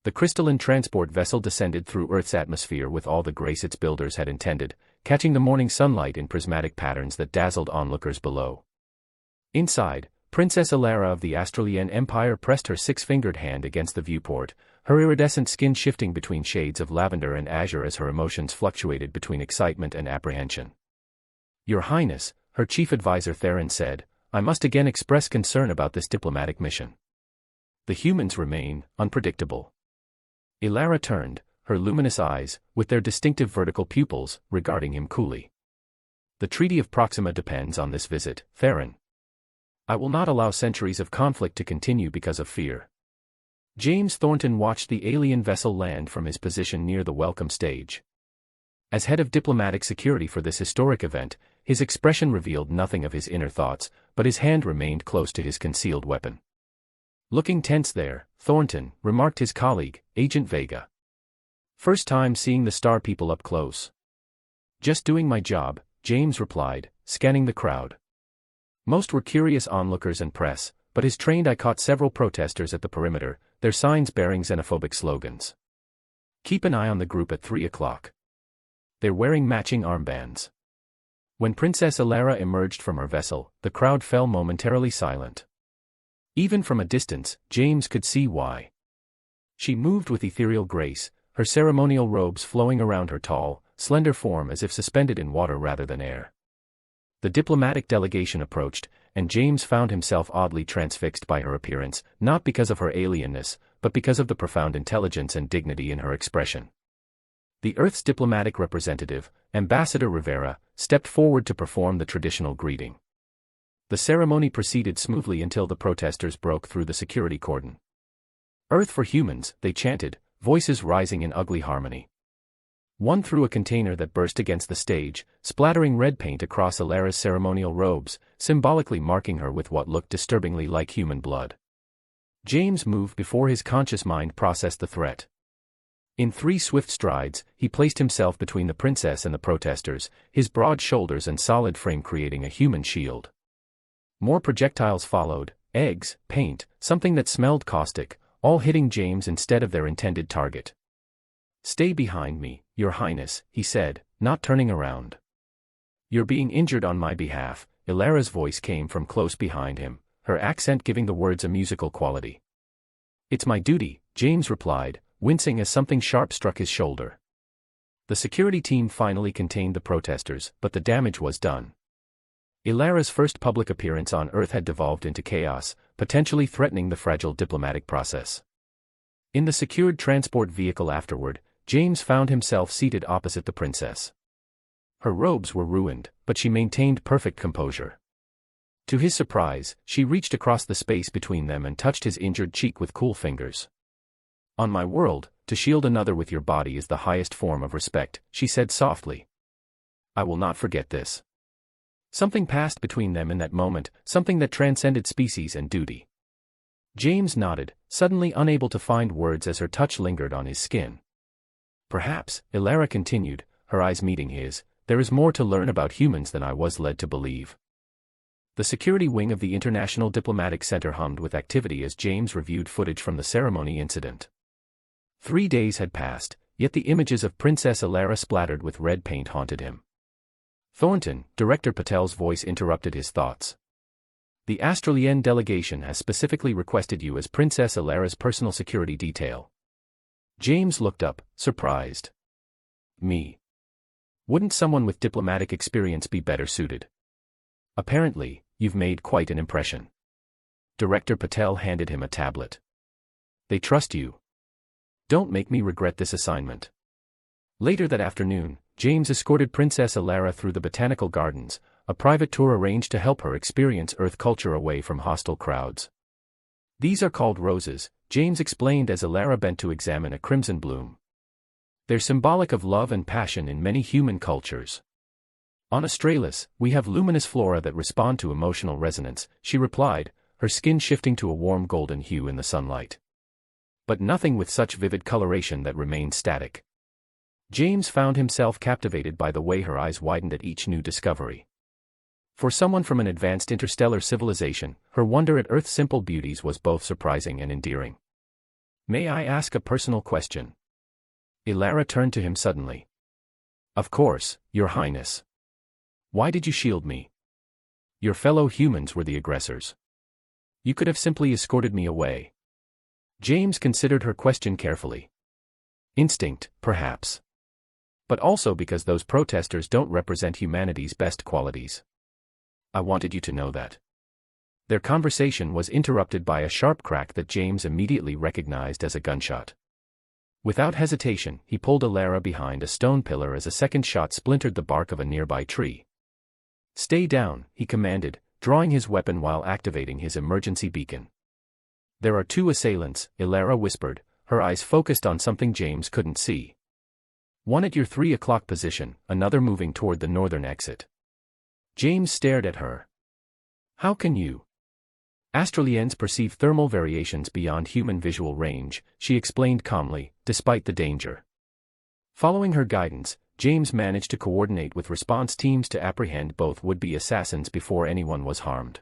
The crystalline transport vessel descended through Earth's atmosphere with all the grace its builders had intended, catching the morning sunlight in prismatic patterns that dazzled onlookers below. Inside, Princess Alara of the Australian Empire pressed her six-fingered hand against the viewport, her iridescent skin shifting between shades of lavender and azure as her emotions fluctuated between excitement and apprehension. "Your Highness," her chief advisor Theron said, "I must again express concern about this diplomatic mission. The humans remain unpredictable." Alara turned, her luminous eyes, with their distinctive vertical pupils, regarding him coolly. "The Treaty of Proxima depends on this visit, Theron. I will not allow centuries of conflict to continue because of fear." James Thornton watched the alien vessel land from his position near the welcome stage. As head of diplomatic security for this historic event, his expression revealed nothing of his inner thoughts, but his hand remained close to his concealed weapon. "Looking tense there, Thornton," remarked his colleague, Agent Vega. "First time seeing the star people up close." "Just doing my job," James replied, scanning the crowd. Most were curious onlookers and press, but his trained eye caught several protesters at the perimeter, their signs bearing xenophobic slogans. "Keep an eye on the group at 3 o'clock. They're wearing matching armbands." When Princess Alara emerged from her vessel, the crowd fell momentarily silent. Even from a distance, James could see why. She moved with ethereal grace, her ceremonial robes flowing around her tall, slender form as if suspended in water rather than air. The diplomatic delegation approached, and James found himself oddly transfixed by her appearance, not because of her alienness, but because of the profound intelligence and dignity in her expression. The Earth's diplomatic representative, Ambassador Rivera, stepped forward to perform the traditional greeting. The ceremony proceeded smoothly until the protesters broke through the security cordon. "Earth for humans," they chanted, voices rising in ugly harmony. One threw a container that burst against the stage, splattering red paint across Alara's ceremonial robes, symbolically marking her with what looked disturbingly like human blood. James moved before his conscious mind processed the threat. In 3 swift strides, he placed himself between the princess and the protesters, his broad shoulders and solid frame creating a human shield. More projectiles followed, eggs, paint, something that smelled caustic, all hitting James instead of their intended target. "Stay behind me, Your Highness," he said, not turning around. "You're being injured on my behalf," Alara's voice came from close behind him, her accent giving the words a musical quality. "It's my duty," James replied, wincing as something sharp struck his shoulder. The security team finally contained the protesters, but the damage was done. Alara's first public appearance on Earth had devolved into chaos, potentially threatening the fragile diplomatic process. In the secured transport vehicle afterward, James found himself seated opposite the princess. Her robes were ruined, but she maintained perfect composure. To his surprise, she reached across the space between them and touched his injured cheek with cool fingers. "On my world, to shield another with your body is the highest form of respect," she said softly. "I will not forget this." Something passed between them in that moment, something that transcended species and duty. James nodded, suddenly unable to find words as her touch lingered on his skin. "Perhaps," Alara continued, her eyes meeting his, "there is more to learn about humans than I was led to believe." The security wing of the International Diplomatic Center hummed with activity as James reviewed footage from the ceremony incident. 3 days had passed, yet the images of Princess Alara splattered with red paint haunted him. "Thornton," Director Patel's voice interrupted his thoughts. "The Australian delegation has specifically requested you as Princess Alara's personal security detail." James looked up, surprised. "Me? Wouldn't someone with diplomatic experience be better suited?" "Apparently, you've made quite an impression." Director Patel handed him a tablet. "They trust you. Don't make me regret this assignment." Later that afternoon, James escorted Princess Alara through the botanical gardens, a private tour arranged to help her experience Earth culture away from hostile crowds. "These are called roses," James explained as Alara bent to examine a crimson bloom. "They're symbolic of love and passion in many human cultures. On Australis, we have luminous flora that respond to emotional resonance," she replied, her skin shifting to a warm golden hue in the sunlight. "But nothing with such vivid coloration that remains static." James found himself captivated by the way her eyes widened at each new discovery. For someone from an advanced interstellar civilization, her wonder at Earth's simple beauties was both surprising and endearing. May I ask a personal question? Elara turned to him suddenly. Of course, Your Highness. Why did you shield me? Your fellow humans were the aggressors. You could have simply escorted me away. James considered her question carefully. Instinct, perhaps. But also because those protesters don't represent humanity's best qualities. I wanted you to know that. Their conversation was interrupted by a sharp crack that James immediately recognized as a gunshot. Without hesitation, he pulled Elara behind a stone pillar as a second shot splintered the bark of a nearby tree. Stay down, he commanded, drawing his weapon while activating his emergency beacon. There are two assailants, Elara whispered, her eyes focused on something James couldn't see. One at your 3 o'clock position, another moving toward the northern exit. James stared at her. How can you? Astraliens perceive thermal variations beyond human visual range, she explained calmly, despite the danger. Following her guidance, James managed to coordinate with response teams to apprehend both would-be assassins before anyone was harmed.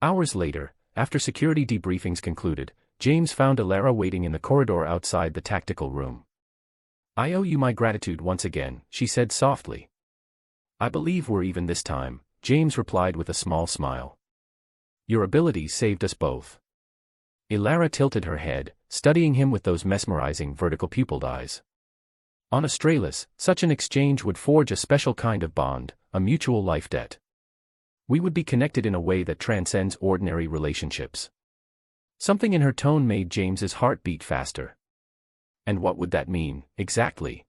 Hours later, after security debriefings concluded, James found Elara waiting in the corridor outside the tactical room. I owe you my gratitude once again, she said softly. I believe we're even this time, James replied with a small smile. Your abilities saved us both. Elara tilted her head, studying him with those mesmerizing vertical pupilled eyes. On Australis, such an exchange would forge a special kind of bond, a mutual life debt. We would be connected in a way that transcends ordinary relationships. Something in her tone made James's heart beat faster. And what would that mean, exactly?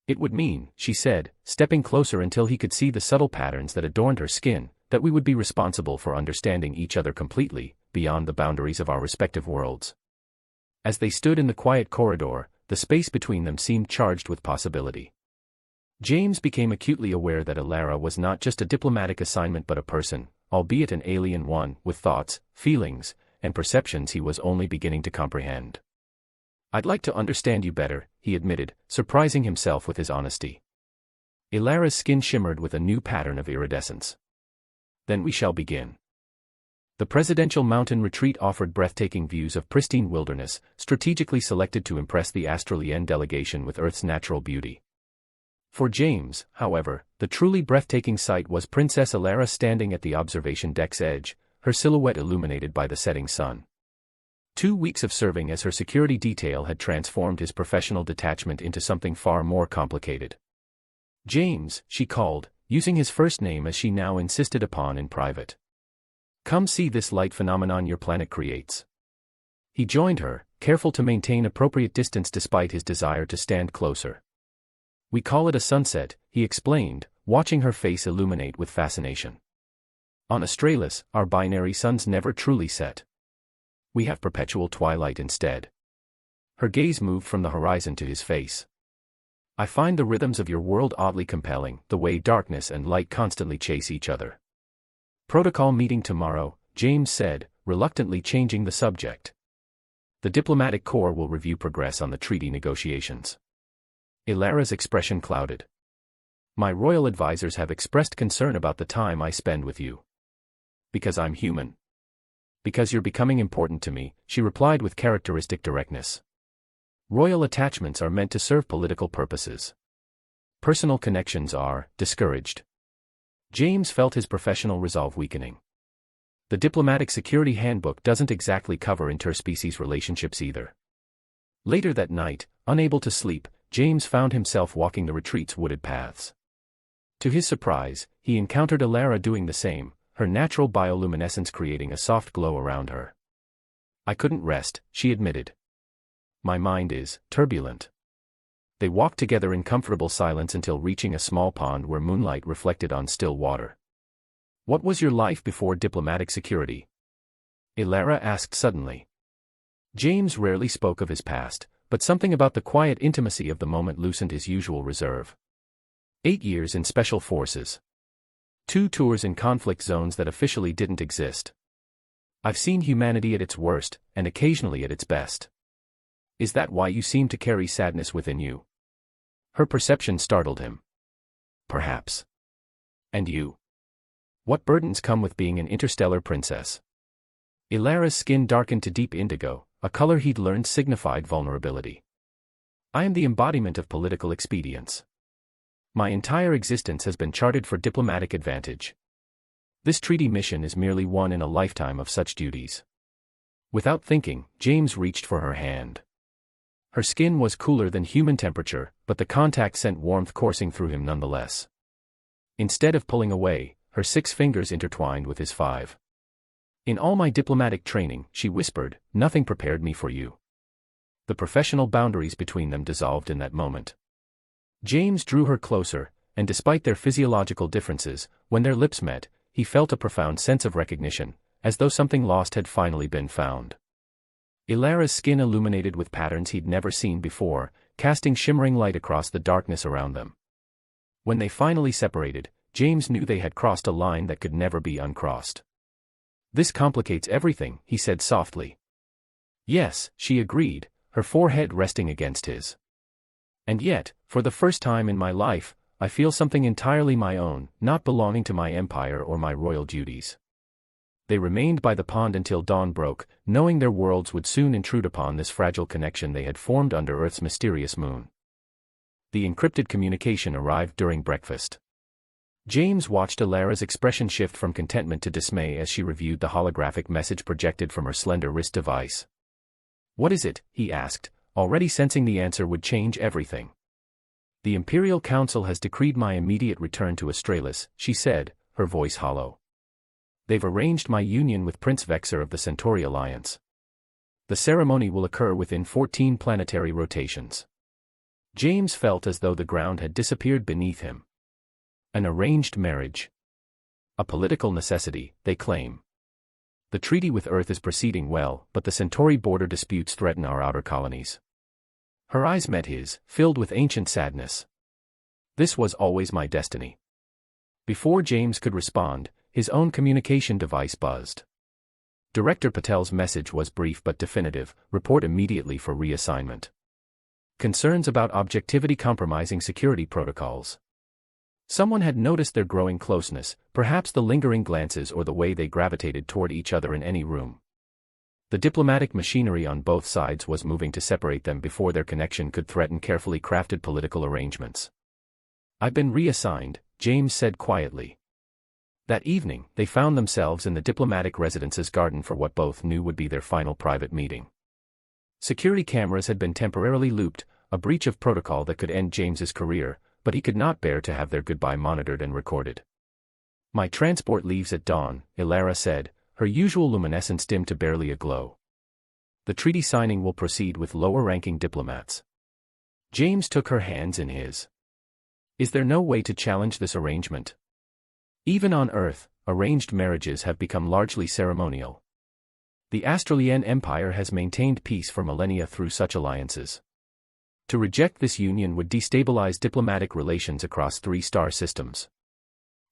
It would mean, she said, stepping closer until he could see the subtle patterns that adorned her skin, that we would be responsible for understanding each other completely, beyond the boundaries of our respective worlds. As they stood in the quiet corridor, the space between them seemed charged with possibility. James became acutely aware that Elara was not just a diplomatic assignment but a person, albeit an alien one, with thoughts, feelings, and perceptions he was only beginning to comprehend. I'd like to understand you better, he admitted, surprising himself with his honesty. Elara's skin shimmered with a new pattern of iridescence. Then we shall begin. The presidential mountain retreat offered breathtaking views of pristine wilderness, strategically selected to impress the Australian delegation with Earth's natural beauty. For James, however, the truly breathtaking sight was Princess Elara standing at the observation deck's edge, her silhouette illuminated by the setting sun. 2 weeks of serving as her security detail had transformed his professional detachment into something far more complicated. James, she called, using his first name as she now insisted upon in private. Come see this light phenomenon your planet creates. He joined her, careful to maintain appropriate distance despite his desire to stand closer. We call it a sunset, he explained, watching her face illuminate with fascination. On Australis, our binary suns never truly set. We have perpetual twilight instead. Her gaze moved from the horizon to his face. I find the rhythms of your world oddly compelling, the way darkness and light constantly chase each other. Protocol meeting tomorrow, James said, reluctantly changing the subject. The diplomatic corps will review progress on the treaty negotiations. Elara's expression clouded. My royal advisors have expressed concern about the time I spend with you. Because I'm human. Because you're becoming important to me, she replied with characteristic directness. Royal attachments are meant to serve political purposes. Personal connections are discouraged. James felt his professional resolve weakening. The diplomatic security handbook doesn't exactly cover interspecies relationships either. Later that night, unable to sleep, James found himself walking the retreat's wooded paths. To his surprise, he encountered Elara doing the same, her natural bioluminescence creating a soft glow around her. I couldn't rest, she admitted. My mind is turbulent. They walked together in comfortable silence until reaching a small pond where moonlight reflected on still water. What was your life before diplomatic security? Elara asked suddenly. James rarely spoke of his past, but something about the quiet intimacy of the moment loosened his usual reserve. 8 years in special forces. 2 tours in conflict zones that officially didn't exist. I've seen humanity at its worst, and occasionally at its best. Is that why you seem to carry sadness within you? Her perception startled him. Perhaps. And you? What burdens come with being an interstellar princess? Elara's skin darkened to deep indigo, a color he'd learned signified vulnerability. I am the embodiment of political expedience. My entire existence has been charted for diplomatic advantage. This treaty mission is merely one in a lifetime of such duties. Without thinking, James reached for her hand. Her skin was cooler than human temperature, but the contact sent warmth coursing through him nonetheless. Instead of pulling away, her 6 fingers intertwined with his 5. In all my diplomatic training, she whispered, nothing prepared me for you. The professional boundaries between them dissolved in that moment. James drew her closer, and despite their physiological differences, when their lips met, he felt a profound sense of recognition, as though something lost had finally been found. Ilara's skin illuminated with patterns he'd never seen before, casting shimmering light across the darkness around them. When they finally separated, James knew they had crossed a line that could never be uncrossed. This complicates everything, he said softly. Yes, she agreed, her forehead resting against his. And yet, for the first time in my life, I feel something entirely my own, not belonging to my empire or my royal duties. They remained by the pond until dawn broke, knowing their worlds would soon intrude upon this fragile connection they had formed under Earth's mysterious moon. The encrypted communication arrived during breakfast. James watched Ilara's expression shift from contentment to dismay as she reviewed the holographic message projected from her slender wrist device. What is it? He asked, already sensing the answer would change everything. The Imperial Council has decreed my immediate return to Australis, she said, her voice hollow. They've arranged my union with Prince Vexor of the Centauri Alliance. The ceremony will occur within 14 planetary rotations. James felt as though the ground had disappeared beneath him. An arranged marriage. A political necessity, they claim. The treaty with Earth is proceeding well, but the Centauri border disputes threaten our outer colonies. Her eyes met his, filled with ancient sadness. This was always my destiny. Before James could respond, his own communication device buzzed. Director Patel's message was brief but definitive, report immediately for reassignment. Concerns about objectivity compromising security protocols. Someone had noticed their growing closeness, perhaps the lingering glances or the way they gravitated toward each other in any room. The diplomatic machinery on both sides was moving to separate them before their connection could threaten carefully crafted political arrangements. I've been reassigned, James said quietly. That evening, they found themselves in the diplomatic residence's garden for what both knew would be their final private meeting. Security cameras had been temporarily looped, a breach of protocol that could end James's career, but he could not bear to have their goodbye monitored and recorded. My transport leaves at dawn, Ilara said, her usual luminescence dimmed to barely a glow. The treaty signing will proceed with lower-ranking diplomats. James took her hands in his. Is there no way to challenge this arrangement? Even on Earth, arranged marriages have become largely ceremonial. The Australian Empire has maintained peace for millennia through such alliances. To reject this union would destabilize diplomatic relations across 3 star systems.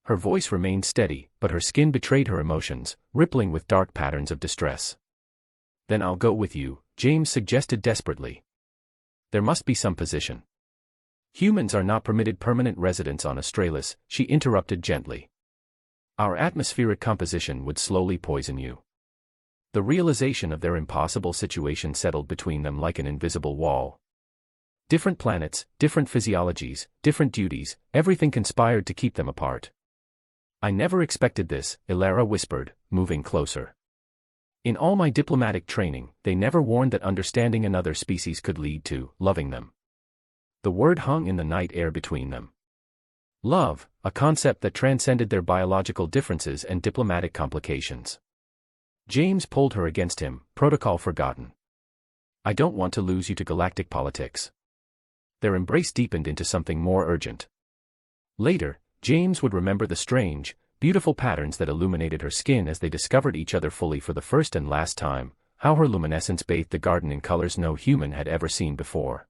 Her voice remained steady, but her skin betrayed her emotions, rippling with dark patterns of distress. Then I'll go with you, James suggested desperately. There must be some position. Humans are not permitted permanent residence on Australis, she interrupted gently. Our atmospheric composition would slowly poison you. The realization of their impossible situation settled between them like an invisible wall. Different planets, different physiologies, different duties, everything conspired to keep them apart. I never expected this, Ilara whispered, moving closer. In all my diplomatic training, they never warned that understanding another species could lead to loving them. The word hung in the night air between them. Love, a concept that transcended their biological differences and diplomatic complications. James pulled her against him, protocol forgotten. I don't want to lose you to galactic politics. Their embrace deepened into something more urgent. Later, James would remember the strange, beautiful patterns that illuminated her skin as they discovered each other fully for the first and last time, how her luminescence bathed the garden in colors no human had ever seen before.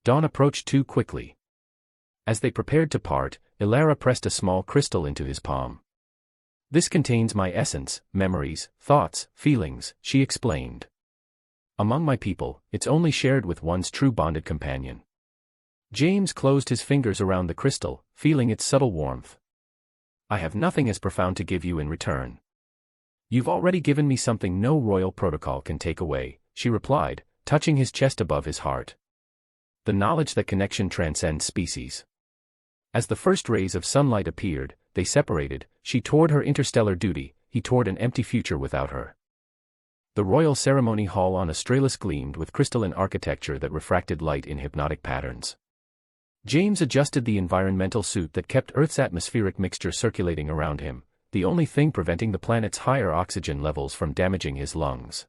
Dawn approached too quickly. As they prepared to part, Ilara pressed a small crystal into his palm. This contains my essence, memories, thoughts, feelings, she explained. Among my people, it's only shared with one's true bonded companion. James closed his fingers around the crystal, feeling its subtle warmth. I have nothing as profound to give you in return. You've already given me something no royal protocol can take away, she replied, touching his chest above his heart. The knowledge that connection transcends species. As the first rays of sunlight appeared, they separated, she toward her interstellar duty, he toward an empty future without her. The royal ceremony hall on Australis gleamed with crystalline architecture that refracted light in hypnotic patterns. James adjusted the environmental suit that kept Earth's atmospheric mixture circulating around him, the only thing preventing the planet's higher oxygen levels from damaging his lungs.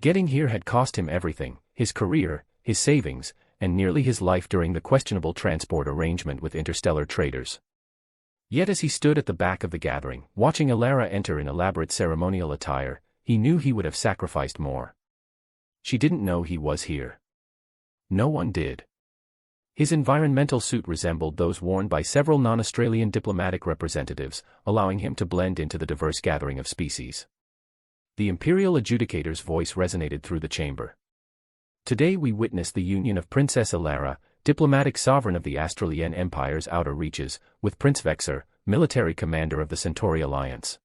Getting here had cost him everything, his career, his savings, and nearly his life during the questionable transport arrangement with interstellar traders. Yet as he stood at the back of the gathering, watching Alara enter in elaborate ceremonial attire, he knew he would have sacrificed more. She didn't know he was here. No one did. His environmental suit resembled those worn by several non-Australian diplomatic representatives, allowing him to blend into the diverse gathering of species. The imperial adjudicator's voice resonated through the chamber. Today we witness the union of Princess Alara, diplomatic sovereign of the Australian Empire's outer reaches, with Prince Vexor, military commander of the Centauri Alliance.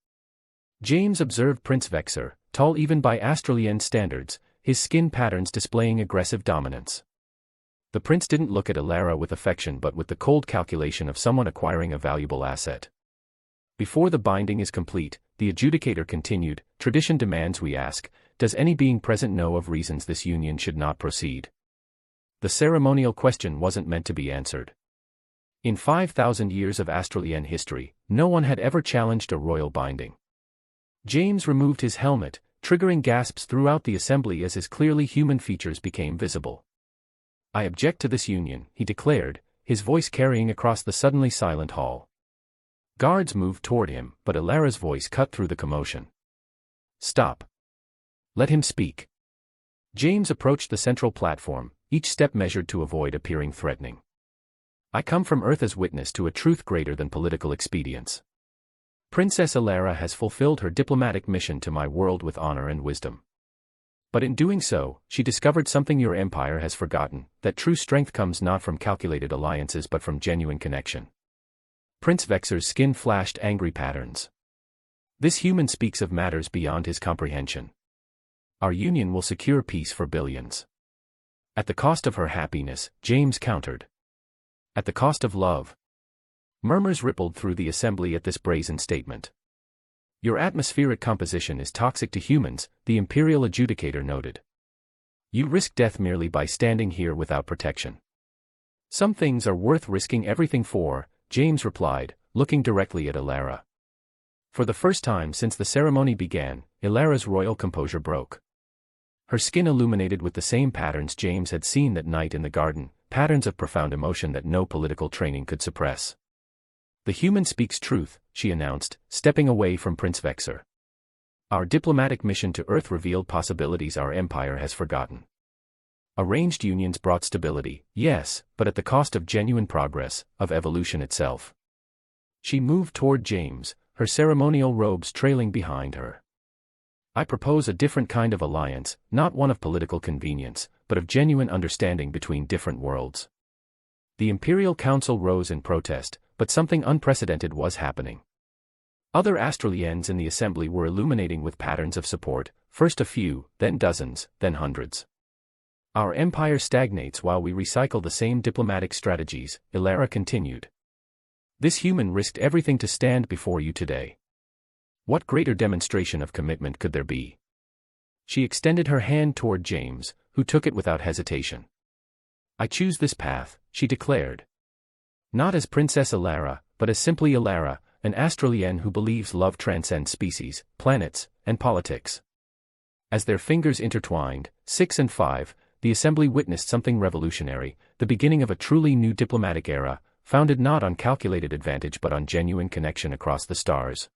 James observed Prince Vexor, tall even by Australian standards, his skin patterns displaying aggressive dominance. The prince didn't look at Alara with affection but with the cold calculation of someone acquiring a valuable asset. Before the binding is complete, the adjudicator continued, tradition demands we ask, does any being present know of reasons this union should not proceed? The ceremonial question wasn't meant to be answered. In 5,000 years of Australian history, no one had ever challenged a royal binding. James removed his helmet, triggering gasps throughout the assembly as his clearly human features became visible. I object to this union, he declared, his voice carrying across the suddenly silent hall. Guards moved toward him, but Alara's voice cut through the commotion. Stop. Let him speak. James approached the central platform, each step measured to avoid appearing threatening. I come from Earth as witness to a truth greater than political expedience. Princess Alara has fulfilled her diplomatic mission to my world with honor and wisdom. But in doing so, she discovered something your empire has forgotten, that true strength comes not from calculated alliances but from genuine connection. Prince Vexor's skin flashed angry patterns. This human speaks of matters beyond his comprehension. Our union will secure peace for billions. At the cost of her happiness, James countered. At the cost of love. Murmurs rippled through the assembly at this brazen statement. Your atmospheric composition is toxic to humans, the imperial adjudicator noted. You risk death merely by standing here without protection. Some things are worth risking everything for, James replied, looking directly at Alara. For the first time since the ceremony began, Alara's royal composure broke. Her skin illuminated with the same patterns James had seen that night in the garden, patterns of profound emotion that no political training could suppress. The human speaks truth, she announced, stepping away from Prince Vexor. Our diplomatic mission to Earth revealed possibilities our empire has forgotten. Arranged unions brought stability, yes, but at the cost of genuine progress, of evolution itself. She moved toward James, her ceremonial robes trailing behind her. I propose a different kind of alliance, not one of political convenience, but of genuine understanding between different worlds. The Imperial Council rose in protest, but something unprecedented was happening. Other Australians in the assembly were illuminating with patterns of support, first a few, then dozens, then hundreds. Our empire stagnates while we recycle the same diplomatic strategies, Alara continued. This human risked everything to stand before you today. What greater demonstration of commitment could there be? She extended her hand toward James, who took it without hesitation. I choose this path, she declared. Not as Princess Alara, but as simply Alara, an Australian who believes love transcends species, planets, and politics. As their fingers intertwined, 6 and 5, the assembly witnessed something revolutionary, the beginning of a truly new diplomatic era, founded not on calculated advantage but on genuine connection across the stars.